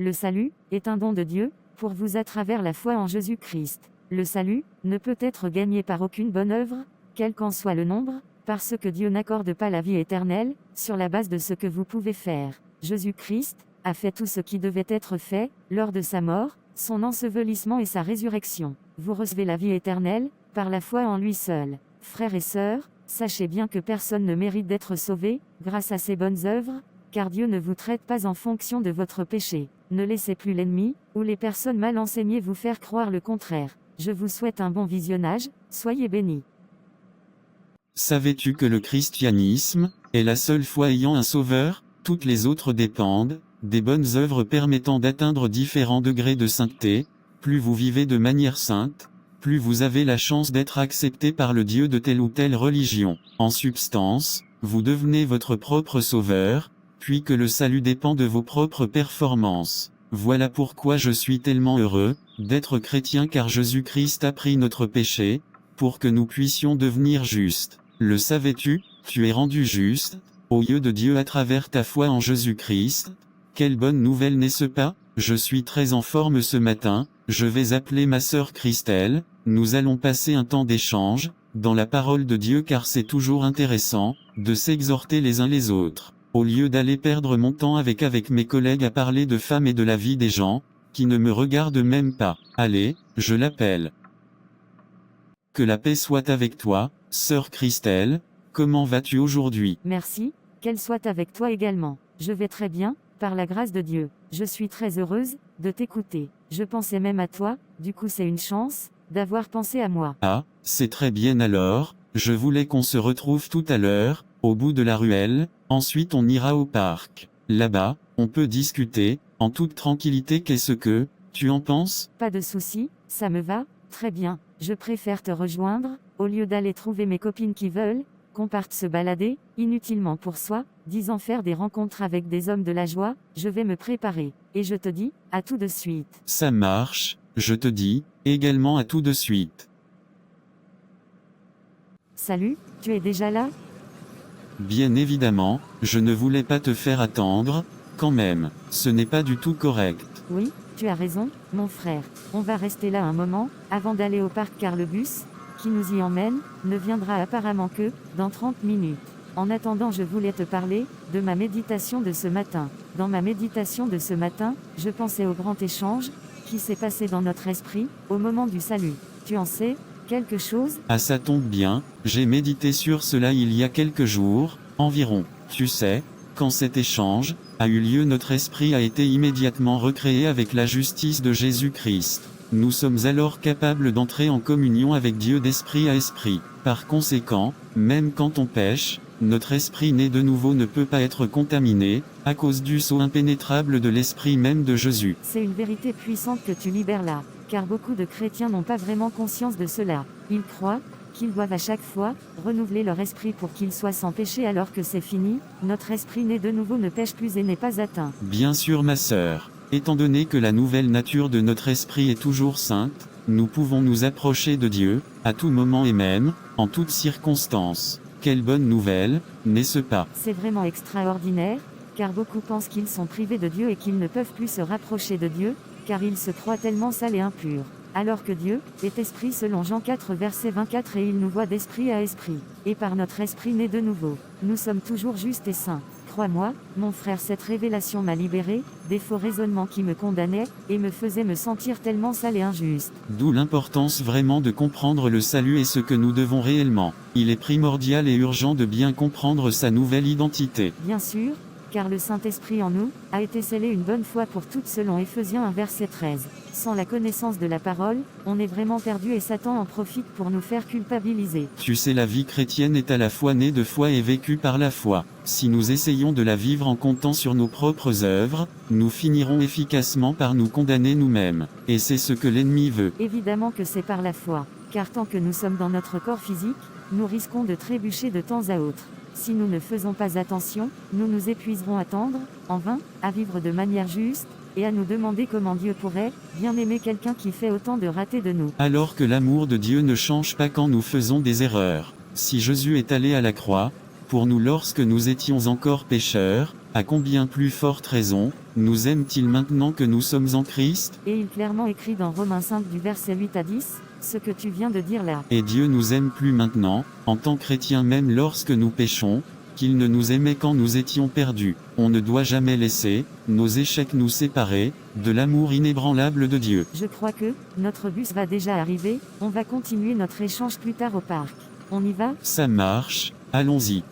Le salut est un don de Dieu, pour vous à travers la foi en Jésus-Christ. Le salut ne peut être gagné par aucune bonne œuvre, quel qu'en soit le nombre, parce que Dieu n'accorde pas la vie éternelle, sur la base de ce que vous pouvez faire. Jésus-Christ a fait tout ce qui devait être fait, lors de sa mort, son ensevelissement et sa résurrection. Vous recevez la vie éternelle, par la foi en lui seul. Frères et sœurs, sachez bien que personne ne mérite d'être sauvé, grâce à ses bonnes œuvres, car Dieu ne vous traite pas en fonction de votre péché. Ne laissez plus l'ennemi, ou les personnes mal enseignées vous faire croire le contraire. Je vous souhaite un bon visionnage, soyez bénis. Savais-tu que le christianisme est la seule foi ayant un sauveur? Toutes les autres dépendent des bonnes œuvres permettant d'atteindre différents degrés de sainteté. Plus vous vivez de manière sainte, plus vous avez la chance d'être accepté par le Dieu de telle ou telle religion. En substance, vous devenez votre propre sauveur, puis que le salut dépend de vos propres performances. Voilà pourquoi je suis tellement heureux d'être chrétien, car Jésus-Christ a pris notre péché, pour que nous puissions devenir justes. Le savais-tu? Tu es rendu juste, aux yeux de Dieu à travers ta foi en Jésus-Christ. Quelle bonne nouvelle, n'est-ce pas? Je suis très en forme ce matin, je vais appeler ma sœur Christelle, nous allons passer un temps d'échange, dans la parole de Dieu, car c'est toujours intéressant, de s'exhorter les uns les autres. Au lieu d'aller perdre mon temps avec mes collègues à parler de femmes et de la vie des gens, qui ne me regardent même pas. Allez, je l'appelle. Que la paix soit avec toi, sœur Christelle, comment vas-tu aujourd'hui? Merci, qu'elle soit avec toi également. Je vais très bien, par la grâce de Dieu. Je suis très heureuse de t'écouter. Je pensais même à toi, du coup c'est une chance d'avoir pensé à moi. Ah, c'est très bien alors, je voulais qu'on se retrouve tout à l'heure, au bout de la ruelle, ensuite on ira au parc. Là-bas, on peut discuter, en toute tranquillité. Qu'est-ce que tu en penses? Pas de souci, ça me va, très bien. Je préfère te rejoindre, au lieu d'aller trouver mes copines qui veulent qu'on parte se balader, inutilement pour soi, disant faire des rencontres avec des hommes de la joie. Je vais me préparer, et je te dis, à tout de suite. Ça marche, je te dis, également à tout de suite. Salut, tu es déjà là? Bien évidemment, je ne voulais pas te faire attendre, quand même, ce n'est pas du tout correct. Oui, tu as raison, mon frère. On va rester là un moment, avant d'aller au parc, car le bus qui nous y emmène ne viendra apparemment que dans 30 minutes. En attendant, je voulais te parler de ma méditation de ce matin. Dans ma méditation de ce matin, je pensais au grand échange qui s'est passé dans notre esprit au moment du salut. Tu en sais quelque chose? Ah, ça tombe bien, j'ai médité sur cela il y a quelques jours, environ. Tu sais, quand cet échange a eu lieu, notre esprit a été immédiatement recréé avec la justice de Jésus-Christ. Nous sommes alors capables d'entrer en communion avec Dieu d'esprit à esprit. Par conséquent, même quand on pêche, notre esprit né de nouveau ne peut pas être contaminé, à cause du sceau impénétrable de l'esprit même de Jésus. C'est une vérité puissante que tu libères là, car beaucoup de chrétiens n'ont pas vraiment conscience de cela. Ils croient qu'ils doivent à chaque fois renouveler leur esprit pour qu'ils soient sans péché, alors que c'est fini. Notre esprit né de nouveau ne pêche plus et n'est pas atteint. Bien sûr, ma sœur. Étant donné que la nouvelle nature de notre esprit est toujours sainte, nous pouvons nous approcher de Dieu, à tout moment et même, en toutes circonstances. Quelle bonne nouvelle, n'est-ce pas? C'est vraiment extraordinaire, car beaucoup pensent qu'ils sont privés de Dieu et qu'ils ne peuvent plus se rapprocher de Dieu, car ils se croient tellement sales et impurs. Alors que Dieu est esprit selon Jean 4 verset 24, et il nous voit d'esprit à esprit. Et par notre esprit né de nouveau, nous sommes toujours justes et saints. Crois-moi, mon frère, cette révélation m'a libéré des faux raisonnements qui me condamnaient, et me faisaient me sentir tellement sale et injuste. D'où l'importance vraiment de comprendre le salut et ce que nous devons réellement. Il est primordial et urgent de bien comprendre sa nouvelle identité. Bien sûr, car le Saint-Esprit en nous a été scellé une bonne fois pour toutes selon Éphésiens 1 verset 13. Sans la connaissance de la parole, on est vraiment perdu et Satan en profite pour nous faire culpabiliser. Tu sais, la vie chrétienne est à la fois née de foi et vécue par la foi. Si nous essayons de la vivre en comptant sur nos propres œuvres, nous finirons efficacement par nous condamner nous-mêmes. Et c'est ce que l'ennemi veut. Évidemment que c'est par la foi, car tant que nous sommes dans notre corps physique, nous risquons de trébucher de temps à autre. Si nous ne faisons pas attention, nous nous épuiserons à tendre, en vain, à vivre de manière juste, et à nous demander comment Dieu pourrait bien aimer quelqu'un qui fait autant de ratés de nous. Alors que l'amour de Dieu ne change pas quand nous faisons des erreurs. Si Jésus est allé à la croix, pour nous lorsque nous étions encore pécheurs, À combien plus forte raison, nous aime-t-il maintenant que nous sommes en Christ? Et il clairement écrit dans Romains 5 du verset 8 à 10, ce que tu viens de dire là. Et Dieu nous aime plus maintenant, en tant chrétiens même lorsque nous péchons, qu'il ne nous aimait quand nous étions perdus. On ne doit jamais laisser nos échecs nous séparer de l'amour inébranlable de Dieu. Je crois que notre bus va déjà arriver, on va continuer notre échange plus tard au parc. On y va? Ça marche, allons-y.